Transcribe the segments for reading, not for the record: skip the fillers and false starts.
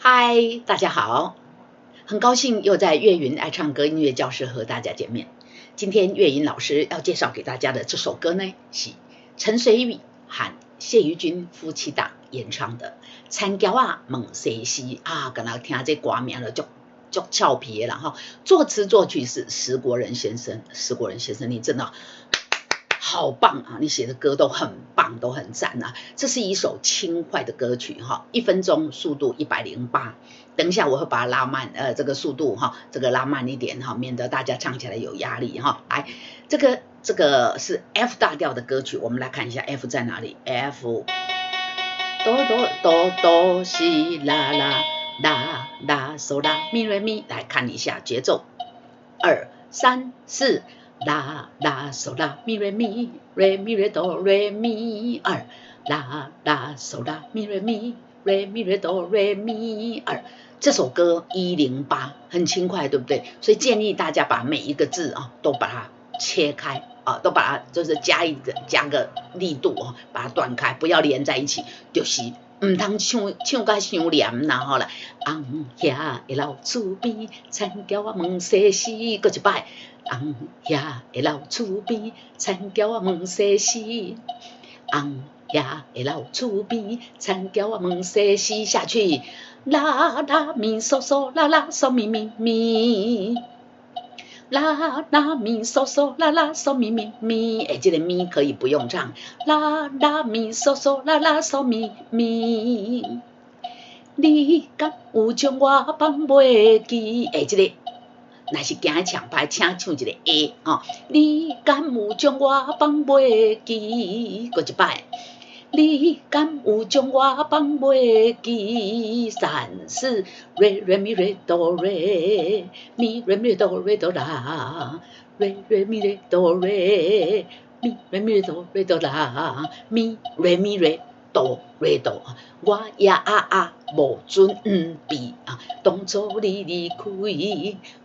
嗨，大家好，很高兴又在岳云爱唱歌音乐教室和大家见面。今天岳云老师要介绍给大家的这首歌呢，是陈水扁和谢裕君夫妻档演唱的《田桥仔问西施》啊，刚刚听这歌名了就俏皮了哈。作词作曲是石国人先生，石国人先生你真的好棒啊！你写的歌都很棒，都很赞啊！这是一首轻快的歌曲哈，1分钟，速度108。等一下我会把它拉慢，这个速度哈，这个拉慢一点哈，免得大家唱起来有压力哈。来，这个是 F 大调的歌曲，我们来看一下 F 在哪里 ？F 哆西啦啦啦嗦啦咪瑞咪，来看一下节奏，2、3、4。啦啦嗦啦咪瑞咪瑞咪瑞哆瑞咪2啦啦嗦啦咪瑞咪瑞咪瑞哆瑞咪2。这首歌108很轻快，对不对？所以建议大家把每一个字啊都把它切开啊，都把它就是加个力度啊，把它断开，不要连在一起，就是唔通唱甲伤黏啦吼啦。红遐的老厝边，田桥仔问西施，搁一摆。红遐的老厝边，田桥仔问西施。红遐的老厝边，田桥仔问西施下去。啦啦咪嗦嗦啦啦嗦咪咪咪。啦啦咪嗦嗦啦啦嗦咪咪咪，这个咪可以不用唱。啦啦咪嗦嗦啦啦嗦咪咪，你敢有将我放袂记？这个若是惊唱歹，请唱一个 A 哦。你敢有将我放袂记？过一摆。你敢有将我放袂记？3、4，瑞咪瑞哆瑞咪瑞咪哆瑞哆啦，瑞咪瑞哆瑞咪瑞咪瑞哆瑞哆啦，咪瑞咪瑞哆瑞哆。我也无准备啊，当初你离开，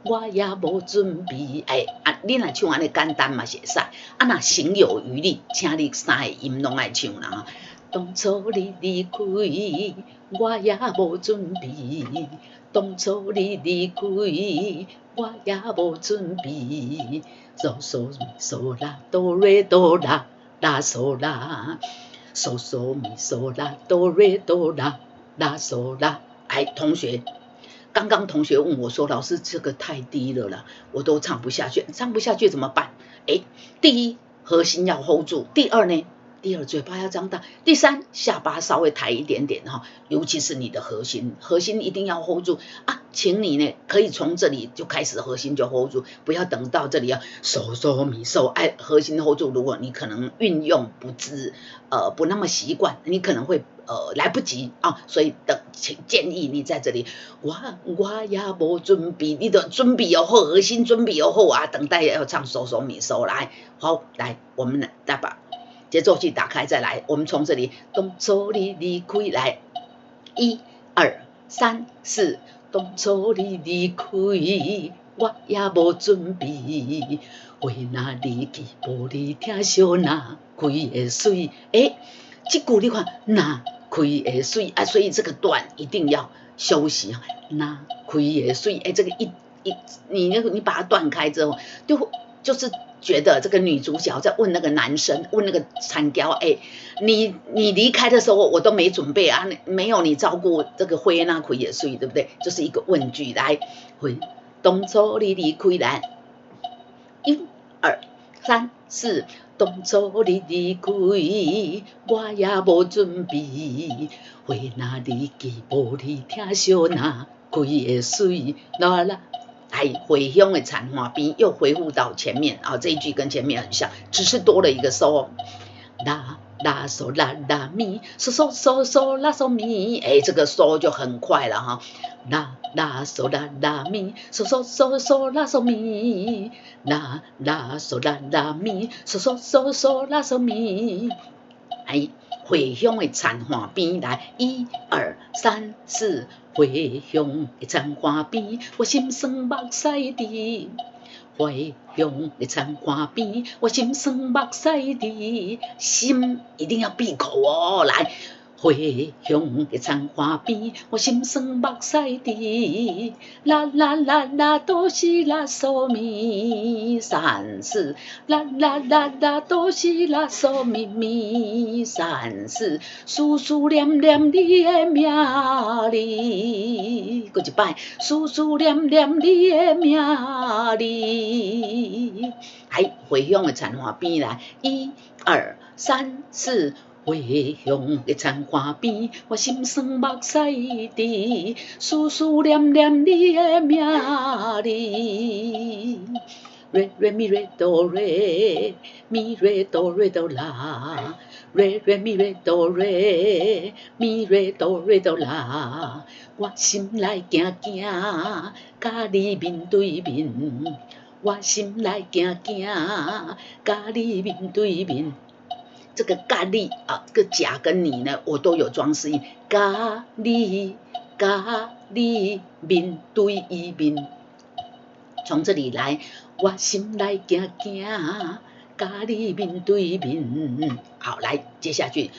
我也无准备。你若唱安尼简单嘛是会使，若行有余力，请你3个音拢爱唱啦。当初你离开，我也无准备。当初你离开，我也无准备。嗦嗦咪嗦啦哆瑞哆啦啦嗦啦。嗦嗦咪嗦啦哆瑞哆啦啦嗦啦。同学，刚刚同学问我说，老师这个太低了啦，我都唱不下去，唱不下去怎么办？第一，核心要 hold 住；第二呢，嘴巴要张大；第三，下巴稍微抬一点点哈，尤其是你的核心一定要 hold 住啊！请你呢，可以从这里就开始核心就 hold 住，不要等到这里要嗦嗦咪嗦，核心 hold 住。如果你可能运用不那么习惯，你可能会来不及啊，所以请建议你在这里，我也无准备，你的准备要好，核心准备要好啊，等待要唱嗦嗦咪嗦来，好，来，我们再把节奏器打开，再来，我们从这里，当初你离开，来，1、2、3、4，当初你离开，我也无准备，话若离去，无你听相哪开会水？这句你看，哪开会水啊？所以这个段一定要休息啊，哪开会水？这个你把它断开之后，就是觉得这个女主角在问那个男生，问那个田桥，你离开的时候我都没准备啊，没有你照顾这个花那开也水，对不对？就是一个问句来，当初你离开来，1、2、3、4，当初你离开，我也无准备，花若离去，无你听相哪开会水？啦。回乡的田花边又恢复到前面啊，这一句跟前面很像，只是多了一个嗦。啦啦嗦啦啦咪，嗦嗦嗦嗦啦嗦咪，这个嗦就很快了哈。啦啦嗦啦啦咪，嗦嗦嗦嗦啦嗦咪，啦啦嗦啦啦咪，嗦嗦嗦嗦啦嗦咪。回乡的田花边，来1、2、3、4，回乡的田花边，我心酸目屎滴。回乡的田花边，我心酸目屎滴。心一定要闭口哦，来，回乡的田花边，我心酸目屎滴，啦啦啦啦，都是那嗦咪三四，啦啦啦啦，都是那嗦咪咪三四，思思念念你的名字，搁一摆，思思念念你的名字。来，回乡的田花边来，1、2、3、4。回乡的田花边，我心酸目屎滴，思思念念你的名字。瑞瑞咪瑞哆瑞，咪瑞哆瑞哆啦，瑞瑞咪瑞哆瑞，咪瑞哆瑞哆啦。我心内惊惊，甲你面对面，我心内惊惊，甲你面对面。这个咖喱啊，这个甲跟你呢，我都有装饰音。咖喱面对面，从这里来，我心内惊惊，咖喱面对面。好，来接下去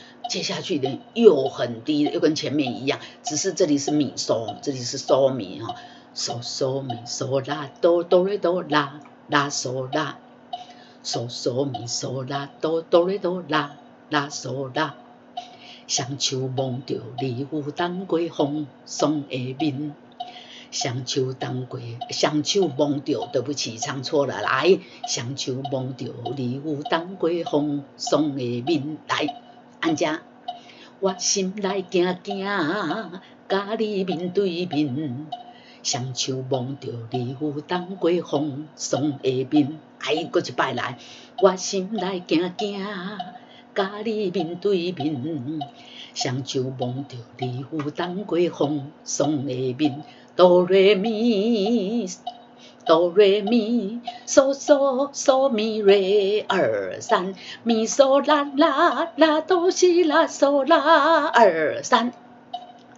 的又很低，又跟前面一样，只是这里是咪嗦，这里是嗦咪哈，嗦嗦咪嗦啦哆哆瑞哆啦啦嗦啦。嗦嗦咪嗦啦哆哆瑞哆啦啦嗦啦，双手摸着你有当过风霜的面，双手摸着，对不起，唱错了，来，双手摸着你有当过风霜的面，来，按这，我心内惊惊，甲你面对面。双手摸着你有当过风霜的面，哎，搁一摆来，我心内惊惊，甲你面对面。双手摸着你有当过风霜的面，哆来咪，哆来咪，嗦嗦嗦咪瑞2、3，咪嗦啦啦啦，都是啦嗦啦2、3，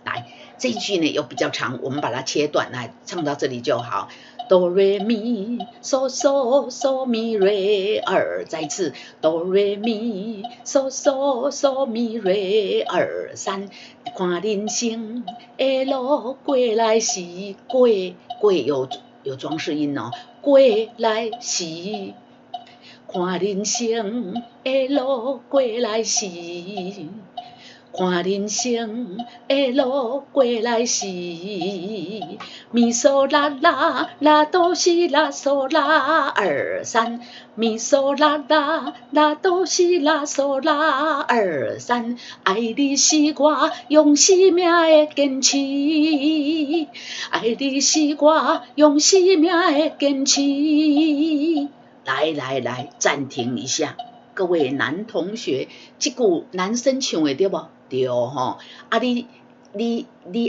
来。这一句呢又比较长，我们把它切断，来唱到这里就好。哆来咪嗦嗦嗦咪瑞2，再一次哆来咪嗦嗦嗦咪瑞2、3。看人生的路过来是过有装饰音哦，过来是。看人生的路过来是。看人生的路过来是，咪嗦啦啦啦都是啦嗦啦2、3，咪嗦啦啦啦都是啦嗦啦2、3，爱你是我用生命的坚持，爱你是我用生命的坚持。来，暂停一下，各位男同学，这句男生唱的对不？对吼，啊你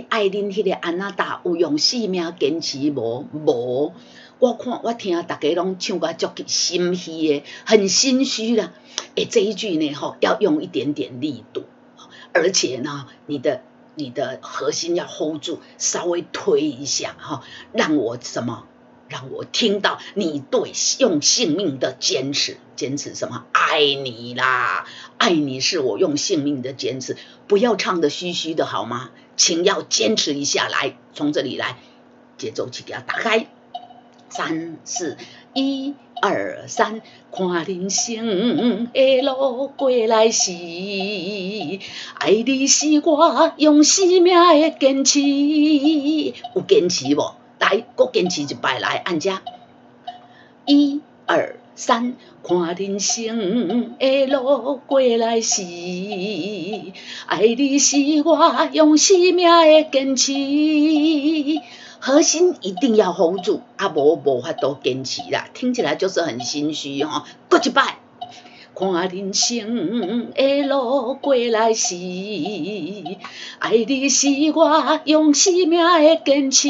爱恁迄个安娜达有用生命坚持无？无，我听大家拢唱个足心虚的，很心虚啦。这一句呢吼，要用一点点力度，而且呢，你的核心要 hold 住，稍微推一下哈，让我听到你对用性命的坚持什么？爱你啦，爱你是我用性命的坚持，不要唱得虚虚的好吗？请要坚持一下来，从这里来，节奏器给它打开，3、4、1、2、3，看人生的路过来是，爱你是我用生命的坚持，有坚持无？来，搁坚持一摆来，按这1、2、3，看人生的路过来是，爱你是我用生命的坚持。核心一定要 hold 住，无法度坚持啦，听起来就是很心虚哦。搁一摆。看人生的路过来是，爱你是我用生命的坚持。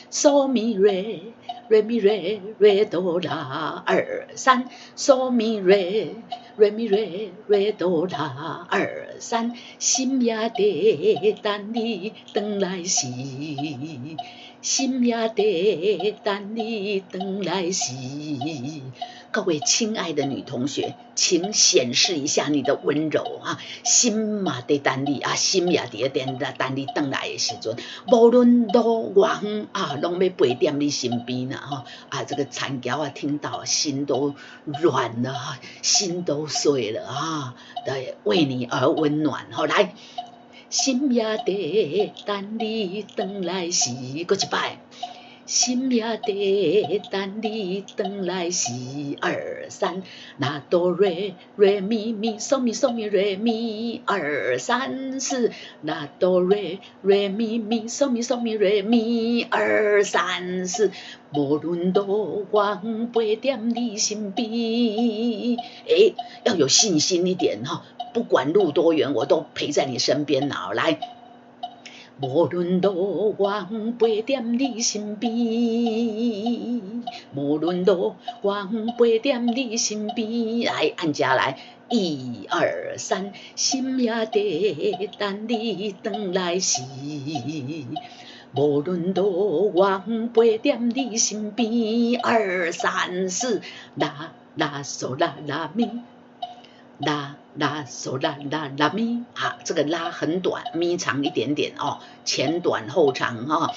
嗦咪瑞，瑞咪瑞，瑞哆啦2、3，嗦咪瑞，瑞咪瑞瑞哆啦2、3，心也在等你回来时，心也在等你回来时。各位亲爱的女同学，请显示一下你的温柔啊！心嘛在等你啊，心也在等你回来的时阵，无论多远啊，拢要陪在你身边啊！啊，这个惨叫啊，听到心都软了，心都碎了啊！对，为你而温暖。好，来，心也在等你回来时，搁一摆。心也在等你回来时，2、3，那哆瑞瑞咪咪嗦咪嗦咪瑞咪，2、3、4，那哆瑞瑞咪咪嗦咪嗦咪瑞咪，2、3、4，无论多远陪在你身边。要有信心一点哈，不管路多远，我都陪在你身边呐。来。无论多远陪在你身边，无论多远陪在你身边。来，按家来，1、2、3，心也在等你回来时，无论多远陪在你身边。2、3、4，啦啦嗦啦啦咪。啦啦嗦啦啦啦咪啊，这个拉很短，咪长一点点哦，前短后长哈、哦。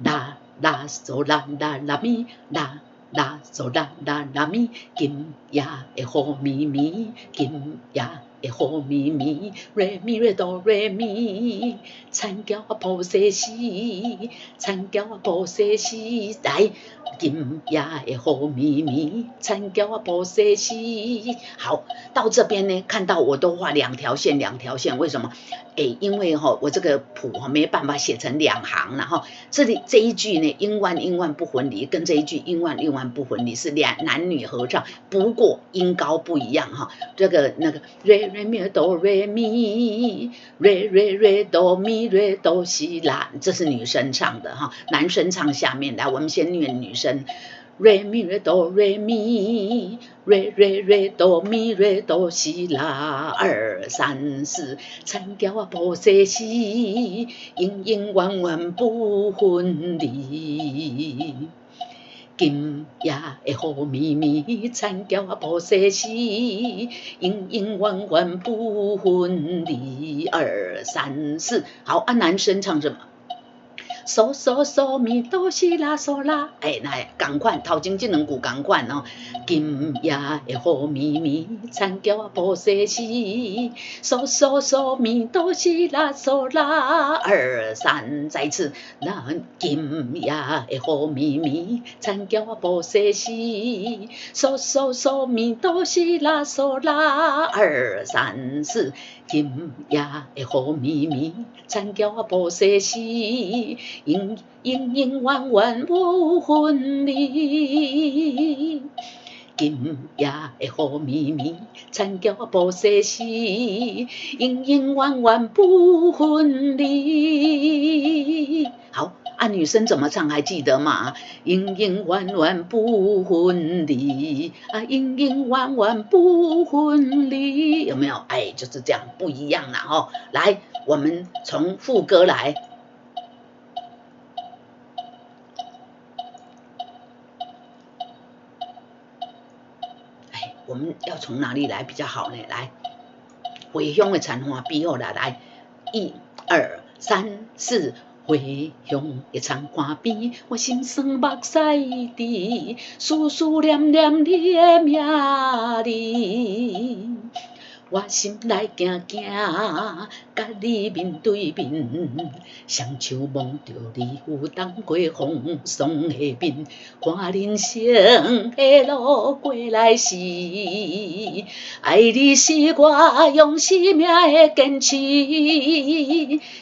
啦啦嗦啦啦啦咪，啦啦嗦啦啦啦咪，今夜会好咪咪，今夜会好咪咪，瑞咪瑞哆瑞咪，参叫我破西西，参叫我破西西，来。今夜会好咪咪，参叫我破西西。好，到这边呢，看到我都画2条线，2条线，为什么？因为我这个谱没办法写成2行，然后这里这一句呢，音万不分离，跟这一句音万不分离是男女合唱，不过音高不一样哈。这个那个瑞瑞咪哆瑞咪，瑞瑞瑞哆咪瑞哆西啦，这是女生唱的哈，男生唱下面来，我们先念女生。瑞咪瑞哆瑞咪，瑞瑞瑞哆咪瑞哆西啦，2、3、4，参叫我破西西，永远不分离。今夜会好咪咪，参叫我破西西，永远不分离。2、3、4，好，男生唱什么？嗦嗦嗦咪哆西啦嗦啦，那同款，头前这2句同款哦。今夜会好咪咪，参叫我破西西，嗦嗦嗦咪哆西啦嗦啦，2、3，再次，那今夜会好咪咪，参叫我破西西，嗦嗦嗦咪哆西啦嗦啦，2、3、4，今夜会好咪咪，参叫我破西西。永远不分离，今夜会好咪咪，参叫我破西西，永远不分离。好，女生怎么唱还记得吗？永远不分离啊，永远不分离，有没有？就是这样，不一样啦哦。来，我们从副歌来。我们要从哪里来比较好呢？来，回乡的田花比好啦，来，1、2、3、4，回乡的田花边，我心酸目屎滴，思思念念你的名字。我心内惊惊，甲你面对面，双手望着你有当过风霜的面，看人生的路过来时，爱你是我用生命的坚持，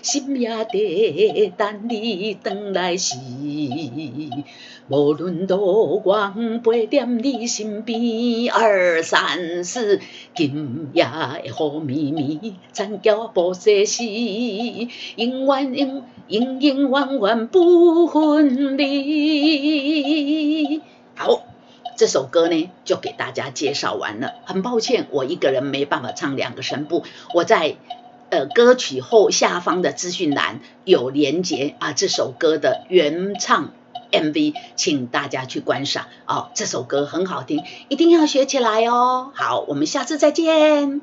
心也在等你回来时。无论多远陪在你身边，2、3、4，今夜会好咪咪，参叫我破西西，永远不分离。好，这首歌呢就给大家介绍完了。很抱歉，我一个人没办法唱2个声部，我在歌曲后下方的资讯栏有连结这首歌的原唱 MV， 请大家去观赏这首歌很好听，一定要学起来哦。好，我们下次再见。